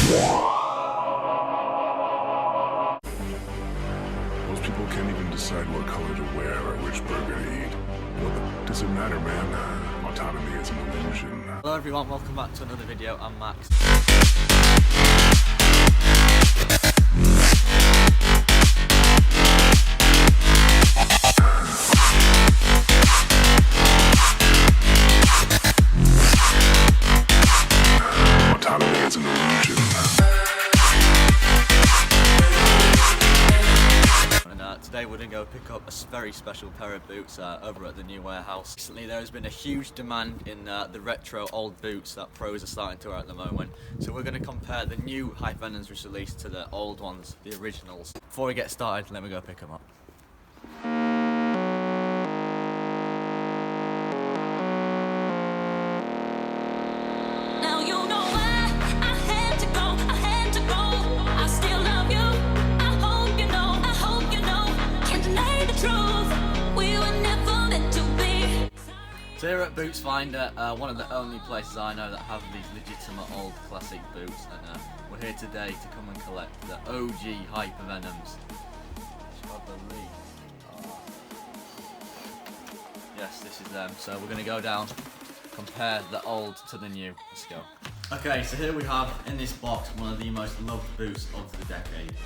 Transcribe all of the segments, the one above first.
Most people can't even decide what color to wear or which burger to eat. What does it matter, man? Autonomy is an illusion. Hello everyone, welcome back to another video. I'm Max. Autonomy is an illusion. Today we're going to go pick up a very special pair of boots over at the new warehouse. Recently there has been a huge demand in the retro old boots that pros are starting to wear at the moment. So we're going to compare the new Hypervenoms which released to the old ones, the originals. Before we get started, let me go pick them up. Now you know why I had to go, I had to go. I still love you. I hope you know, I hope you know. Can't deny the truth. We were never meant to be. So here at Bootsfinder, one of the only places I know that have these legitimate old classic boots, and we're here today to come and collect the OG Hypervenoms, which I believe are... Yes, this is them. So we're going to go down, compare the old to the new. Let's go. Okay, so here we have in this box one of the most loved boots of the decade.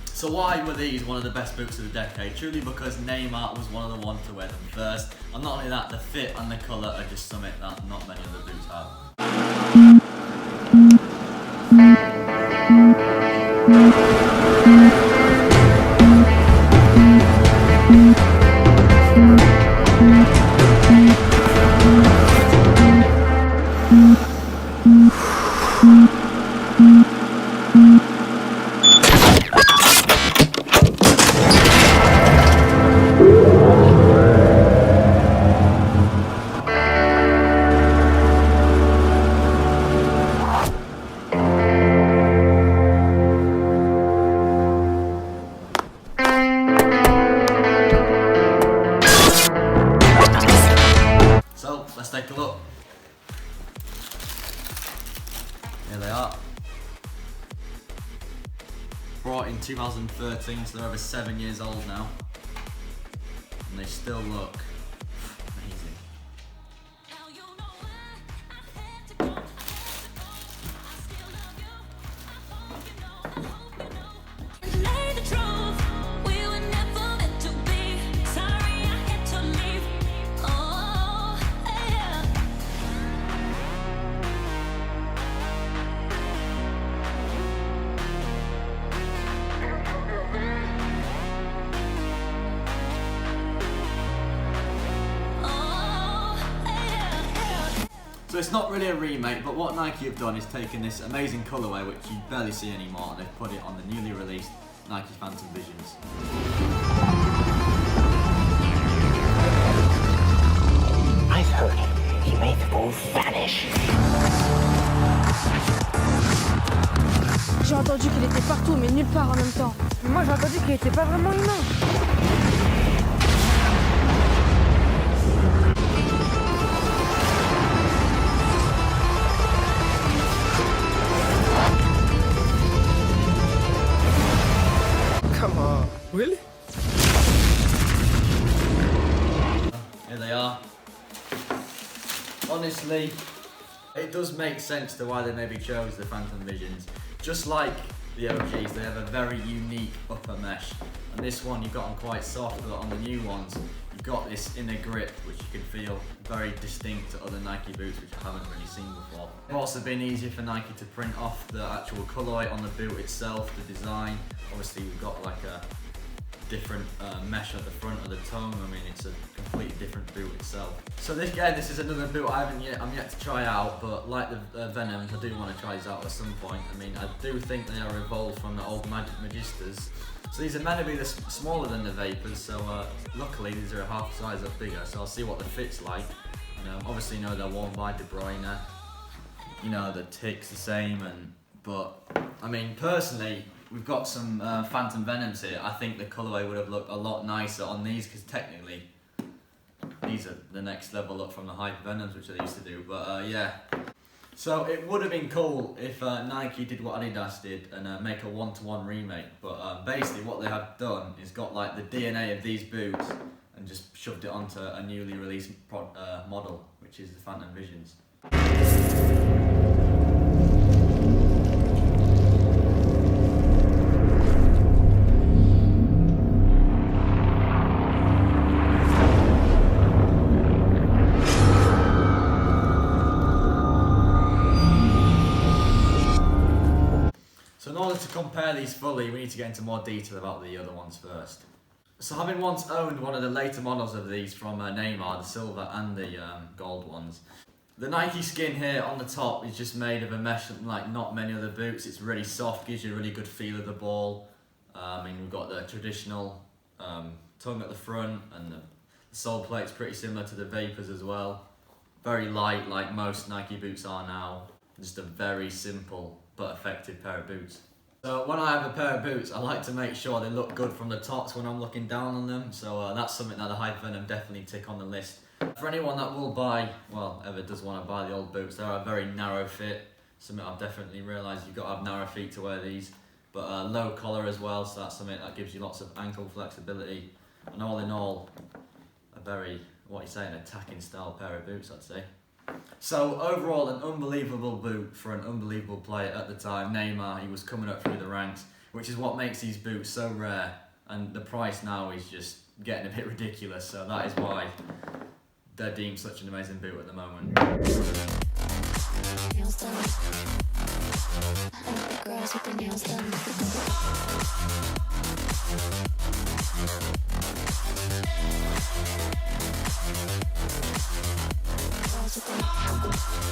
So why were these one of the best boots of the decade? Truly because Neymar was one of the ones to wear them first. And not only that, the fit and the colour are just something that not many other boots have. So let's take a look. Here they are. Brought in 2013, so they're over 7 years old now. And they still look amazing. Now you know why I had to go, I had to go. I still love you. I hope you know, I hope you know. Can't deny the truth. We were never meant to be. Sorry I had to leave. Oh, yeah. So it's not really a remake, but what Nike have done is taken this amazing colourway, which you barely see anymore, and they've put it on the newly released Nike Phantom Visions. I've heard he made the wolf vanish. J'ai entendu qu'il était partout, mais nulle part en même temps. Mais moi, j'ai entendu qu'il était pas vraiment humain. Come on, really? Here they are. Honestly, it does make sense to why they maybe chose the Phantom Visions. Just like the OGs, they have a very unique upper mesh. And this one you've got on quite soft, but on the new ones, you've got this inner grip, which you can feel very distinct to other Nike boots, which I haven't really seen before. It's also been easier for Nike to print off the actual colourway on the boot itself, the design. Obviously we've got like a different mesh at the front of the tongue. I mean, it's a completely different boot itself. So this is another boot I'm yet to try out, but like the Venoms, I do want to try these out at some point. I mean, I do think they are evolved from the old Magistas. So these are meant to be smaller than the Vapors, so luckily these are a half size up bigger, so I'll see what the fit's like. Obviously you know they're worn by De Bruyne, you know the tick's the same, but I mean personally, we've got some Phantom Venoms here. I think the colourway would have looked a lot nicer on these, because technically these are the next level up from the Hypervenoms, which they used to do, but yeah. So it would have been cool if Nike did what Adidas did and make a one-to-one remake, but basically what they have done is got like the DNA of these boots and just shoved it onto a newly released model, which is the Phantom Visions. So in order to compare these fully, we need to get into more detail about the other ones first. So having once owned one of the later models of these from Neymar, the silver and the gold ones, the Nike skin here on the top is just made of a mesh like not many other boots. It's really soft, gives you a really good feel of the ball. And we've got the traditional tongue at the front, and the sole plate's pretty similar to the Vapors as well. Very light, like most Nike boots are now. Just a very simple but effective pair of boots. So when I have a pair of boots, I like to make sure they look good from the tops when I'm looking down on them. So that's something that the Hypervenom definitely tick on the list. For anyone that will buy, well, ever does want to buy the old boots, they are a very narrow fit. Something I've definitely realised you've got to have narrow feet to wear these. But low collar as well, so that's something that gives you lots of ankle flexibility. And all in all, a very, what you say, an attacking style pair of boots, I'd say. So overall, an unbelievable boot for an unbelievable player at the time, Neymar. He was coming up through the ranks, which is what makes these boots so rare, and the price now is just getting a bit ridiculous, so that is why they're deemed such an amazing boot at the moment. Nails done. I like the girls with their nails done. Girls with their nails done.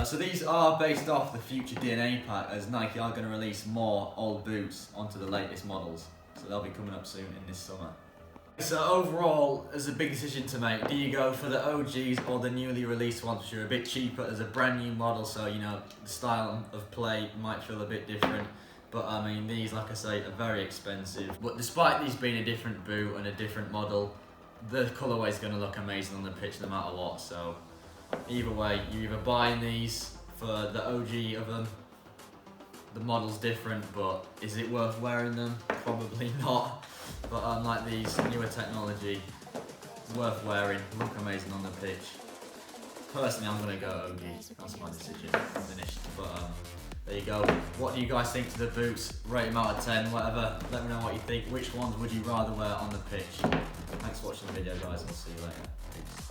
So these are based off the future DNA pack, as Nike are going to release more old boots onto the latest models. So they'll be coming up soon in this summer. So overall, there's a big decision to make. Do you go for the OGs or the newly released ones, which are a bit cheaper? There's a brand new model, so you know the style of play might feel a bit different. But I mean, these, like I say, are very expensive. But despite these being a different boot and a different model, the colourway is going to look amazing on the pitch no matter what. So either way, you're either buying these for the OG of them. The model's different, but is it worth wearing them? Probably not. But unlike these, newer technology, worth wearing, look amazing on the pitch. Personally, I'm going to go OG. That's my decision. Finished. But there you go. What do you guys think to the boots? Rate them out of 10, whatever. Let me know what you think. Which ones would you rather wear on the pitch? Thanks for watching the video, guys. I'll see you later. Peace.